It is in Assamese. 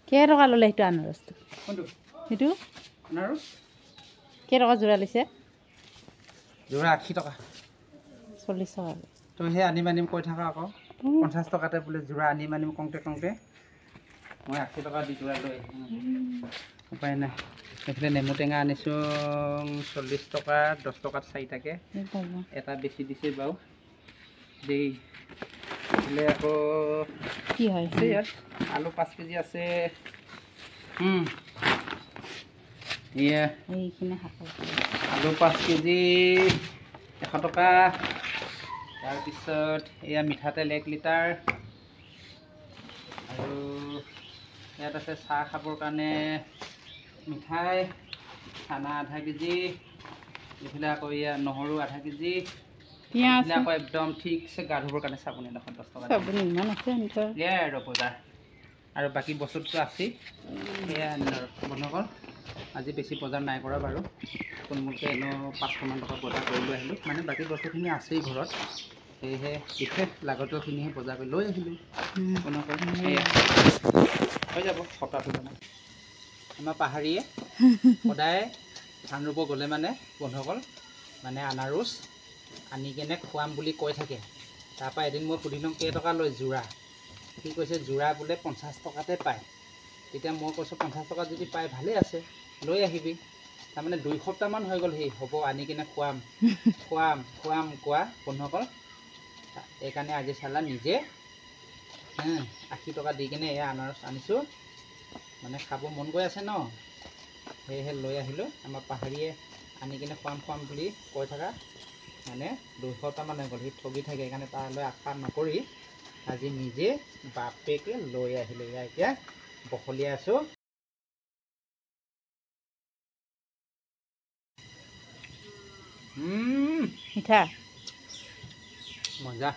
কেইটকা ল'লে সেইটো আনাৰসটো সেইটো আনাৰস কেইটকা যোৰা লৈছে যোৰা 80 টকা 40 টকা তুমি সেই আনিম কৈ থাকা আকৌ 50 টকাতে বোলে যোৰা আনিম কওঁতে মই 80 টকা দি যোৰা লৈ উপায় নাই এইফালে নেমু টেঙা আনিছোঁ 40 টকা 10 টকাত 4টাকে এটা বেছি দিছে বাৰু দেই এইফালে আকৌ কি হয় ইয়াত আলু 5 কেজি আছে এইখিনি আলু 5 কেজি 100 টকা তাৰপিছত এয়া মিঠাতেল 1 লিটাৰ আৰু ইয়াত আছে চাহ খাবৰ কাৰণে মিঠাই চানা আধা কেজি এইফালে আকৌ এয়া নহৰু আধা কেজি পিঁয়াজ আকৌ একদম ঠিকছে গা ধুবৰ কাৰণে চাবোন এডোখৰ 10 টকা চাবোন ইমান আছে এয়াই আৰু বজাৰ আৰু বাকী বস্তুটো আছেই এয়া বন্ধুসকল আজি বেছি বজাৰ নাই কৰা বাৰু কোনমতে এনেও 500 মান টকা বজাৰ কৰি লৈ আহিলোঁ মানে বাকী বস্তুখিনি আছেই ঘৰত সেয়েহে বিশেষ লাগতিয়ালখিনিহে বজাৰ কৰি লৈ আহিলোঁ হৈ যাব সপ্তাহটো মানে আমাৰ পাহাৰীয়ে সদায় ধান ৰুব গ'লে মানে বন্ধুসকল মানে আনাৰস আনি কেনে খুৱাম বুলি কৈ থাকে তাৰপৰা এদিন মই সুধিলোঁ কেইটকা লয় যোৰা সি কৈছে যোৰা বোলে 50 টকাতে পায় তেতিয়া মই কৈছোঁ 50 টকাত যদি পায় ভালেই আছে লৈ আহিবি তাৰমানে 2 সপ্তাহমান হৈ গ'ল হ'ব আনি কিনে খুৱাম কোৱা বন্ধুসকল এইকাৰণে আজি চালা নিজে 80 টকা দি কিনে এয়া আনাৰস আনিছোঁ মানে খাব মন গৈ আছে ন সেয়েহে লৈ আহিলোঁ আমাৰ পাহাৰীয়ে আনি কিনে খুৱাম বুলি কৈ থকা মানে 2 সপ্তাহমান হৈ গ'ল সি ঠগি থাকে সেইকাৰণে তালৈ আশা নকৰি আজি নিজে বাপেকে লৈ আহিলোঁ এয়া এতিয়া বখলিয়াই আছোঁ মিঠা মজা